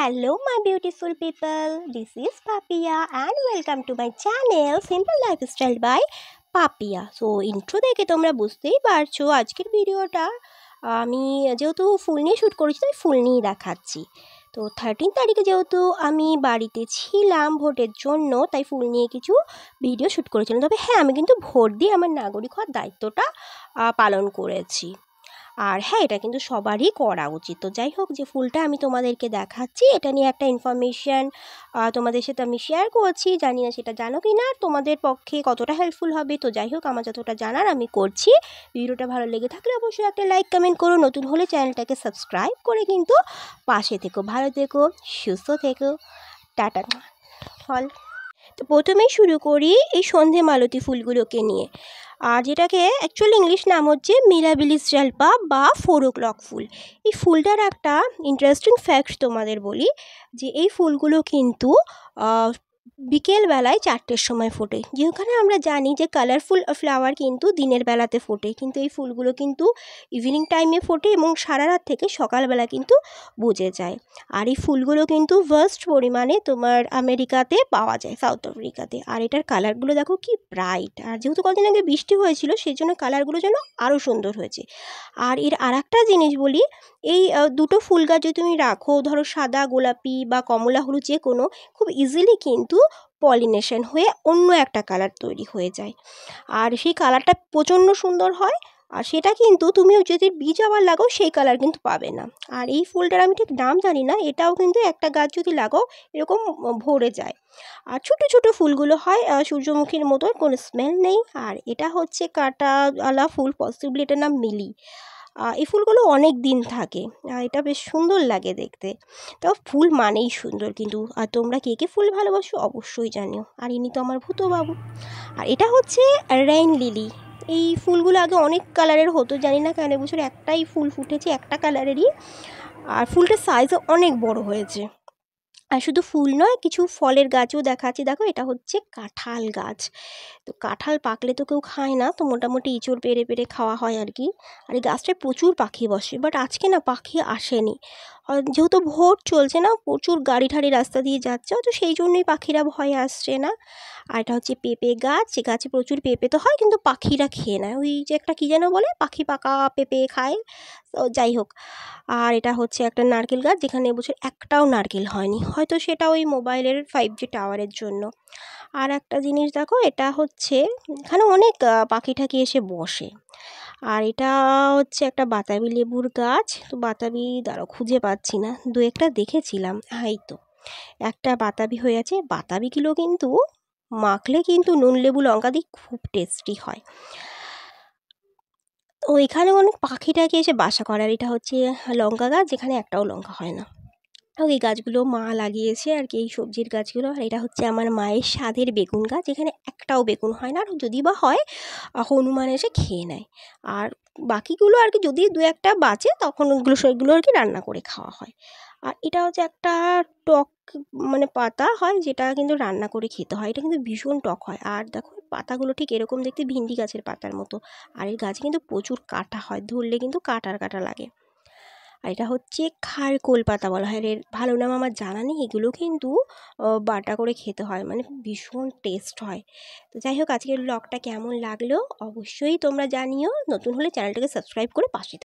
Hello my beautiful people, this is Papia and welcome to my channel Simple Lifestyle by Papia. So intro দেখে তোমরা বুঝতেই পারছো আজকের ভিডিওটা আমি যেহেতু ফুল নিয়ে শ্যুট করেছি তাই ফুল নিয়ে দেখাচ্ছি। তো 13 তারিখে যেহেতু আমি বাড়িতে ছিলাম ভোটের জন্য তাই ফুল নিয়ে কিছু ভিডিও শ্যুট করেছিলাম। তবে হ্যাঁ, আমি কিন্তু ভোট দিয়ে আমার নাগরিক হওয়ার দায়িত্বটা পালন করেছি। আর হ্যাঁ, এটা কিন্তু সবারই করা উচিত। তো যাই হোক, যে ফুলটা আমি তোমাদেরকে দেখাচ্ছি এটা নিয়ে একটা ইনফরমেশান তোমাদের সাথে আমি শেয়ার করছি। জানি না সেটা জানো কি না, তোমাদের পক্ষে কতটা হেল্পফুল হবে। তো যাই হোক, আমার যতটা জানার আমি করছি। ভিডিওটা ভালো লেগে থাকলে অবশ্যই একটা লাইক কমেন্ট করো, নতুন হলে চ্যানেলটাকে সাবস্ক্রাইব করে কিন্তু পাশে থেকো। ভালো থেকো, সুস্থ থেকো, টাটা ফল। তো প্রথমেই শুরু করি এই সন্ধে মালতী ফুলগুলোকে নিয়ে, আর যেটাকে অ্যাকচুয়ালি ইংলিশ নাম হচ্ছে মিরাবিলিস জালপা বা 4 o'clock ফুল। এই ফুলটার একটা ইন্টারেস্টিং ফ্যাক্ট তোমাদের বলি, যে এই ফুলগুলো কিন্তু বিকেলবেলায় 4টের সময় ফোটে। যেখানে আমরা জানি যে কালারফুল ফ্লাওয়ার কিন্তু দিনের বেলাতে ফোটে, কিন্তু এই ফুলগুলো কিন্তু ইভিনিং টাইমে ফোটে এবং সারা রাত থেকে সকালবেলা কিন্তু বুঝে যায়। আর এই ফুলগুলো কিন্তু ভাস্ট পরিমাণে তোমার আমেরিকাতে পাওয়া যায়, সাউথ আফ্রিকাতে। আর এটার কালারগুলো দেখো কি ব্রাইট, আর যেহেতু কদিন আগে বৃষ্টি হয়েছিল সেই জন্য কালারগুলো যেন আরও সুন্দর হয়েছে। আর এর আরেকটা জিনিস বলি, এই দুটো ফুল গাছ যদি তুমি রাখো, ধরো সাদা, গোলাপি বা কমলা হলুদ যে কোনো, খুব ইজিলি কিন্তু পলিনেশন হয়ে অন্য একটা কালার তৈরি হয়ে যায়। আর সেই কালারটা প্রচণ্ড সুন্দর হয়। আর সেটা কিন্তু তুমিও যদি বীজ আবার লাগাও সেই কালার কিন্তু পাবে না। আর এই ফুলটার আমি ঠিক নাম জানি না, এটাও কিন্তু একটা গাছ যদি লাগাও এরকম ভরে যায়। আর ছোটো ছোটো ফুলগুলো হয় সূর্যমুখীর মতো, কোনো স্মেল নেই। আর এটা হচ্ছে কাঁটাওয়ালা ফুল, পসিবলি এটার নাম মিলি। এই ফুলগুলো অনেক দিন থাকে, এটা বেশ সুন্দর লাগে দেখতে। তাও ফুল মানেই সুন্দর কিন্তু। আর তোমরা কে কে ফুল ভালোবাসো অবশ্যই জানিও। আর ইনি তো আমার ভূতো বাবু। আর এটা হচ্ছে রেইন লিলি। এই ফুলগুলো আগে অনেক কালারের হতো, জানি না কেন এবছর একটাই ফুল ফুটেছে, একটা কালারেরই। আর ফুলটার সাইজও অনেক বড় হয়েছে। আর শুধু ফুল নয়, কিছু ফলের গাছও দেখাচ্ছি। দেখো, এটা হচ্ছে কাঁঠাল গাছ। তো কাঁঠাল পাকলে তো কেউ খায় না, তো মোটামুটি ইঁচড় পেড়ে পেড়ে খাওয়া হয় আর কি। আর এই গাছটায় প্রচুর পাখি বসে, বাট আজকে না পাখি আসেনি। যেহেতু ভোট চলছে না, প্রচুর গাড়ি ঠাড়ি রাস্তা দিয়ে যাচ্ছে, তো সেই জন্যই পাখিরা ভয়ে আসছে না। আর এটা হচ্ছে পেঁপে গাছ, যে গাছে প্রচুর পেঁপে তো হয় কিন্তু পাখিরা খেয়ে নেয়, ওই যে একটা কী যেন বলে, পাখি পাকা পেঁপে খায়। তো যাই হোক। আর এটা হচ্ছে একটা নারকেল গাছ, যেখানে এবছর একটাও নারকেল হয়নি, হয়তো সেটা ওই মোবাইলের 5G টাওয়ারের জন্য। আর একটা জিনিস দেখো, এটা হচ্ছে এখানে অনেক পাখি ঠাকি এসে বসে। আর এটা হচ্ছে একটা বাতাবি লেবুর গাছ। তো বাতাবি দাঁড়াও খুঁজে পাচ্ছি না, দু একটা দেখেছিলাম, এই তো একটা বাতাবি হয়ে আছে। বাতাবিগুলো কিন্তু মাখলে কিন্তু নুন লেবু লঙ্কা দিয়ে খুব টেস্টি হয়। তো এখানে অনেক পাখি টাকি এসে বাসা করে। আর এটা হচ্ছে লঙ্কা গাছ, যেখানে একটাও লঙ্কা হয় না। এই গাছগুলো মা লাগিয়েছে আর কি, এই সবজির গাছগুলো। আর এটা হচ্ছে আমার মায়ের স্বাদের বেগুন গাছ, এখানে একটাও বেগুন হয় না, আর যদি বা হয় হনুমান এসে খেয়ে নেয়। আর বাকিগুলো আর কি যদি দু একটা বাঁচে তখন ওগুলো সেগুলো আর কি রান্না করে খাওয়া হয়। আর এটা হচ্ছে একটা টক মানে পাতা হয়, যেটা কিন্তু রান্না করে খেতে হয়, এটা কিন্তু ভীষণ টক হয়। আর দেখো পাতাগুলো ঠিক এরকম দেখতে, ভিন্ডি গাছের পাতার মতো। আর এই গাছে কিন্তু প্রচুর কাঁটা হয়, ধরলে কিন্তু কাঁটার কাঁটা লাগে। আর এটা হচ্ছে খারকোল পাতা বলা হয়, এর ভালো নাম আমার জানা নেই। এগুলো কিন্তু বাটা করে খেতে হয়, মানে ভীষণ টেস্ট হয়। তো যাই হোক, আজকের ব্লগটা কেমন লাগলো অবশ্যই তোমরা জানিও। নতুন হলে চ্যানেলটাকে সাবস্ক্রাইব করে পাশে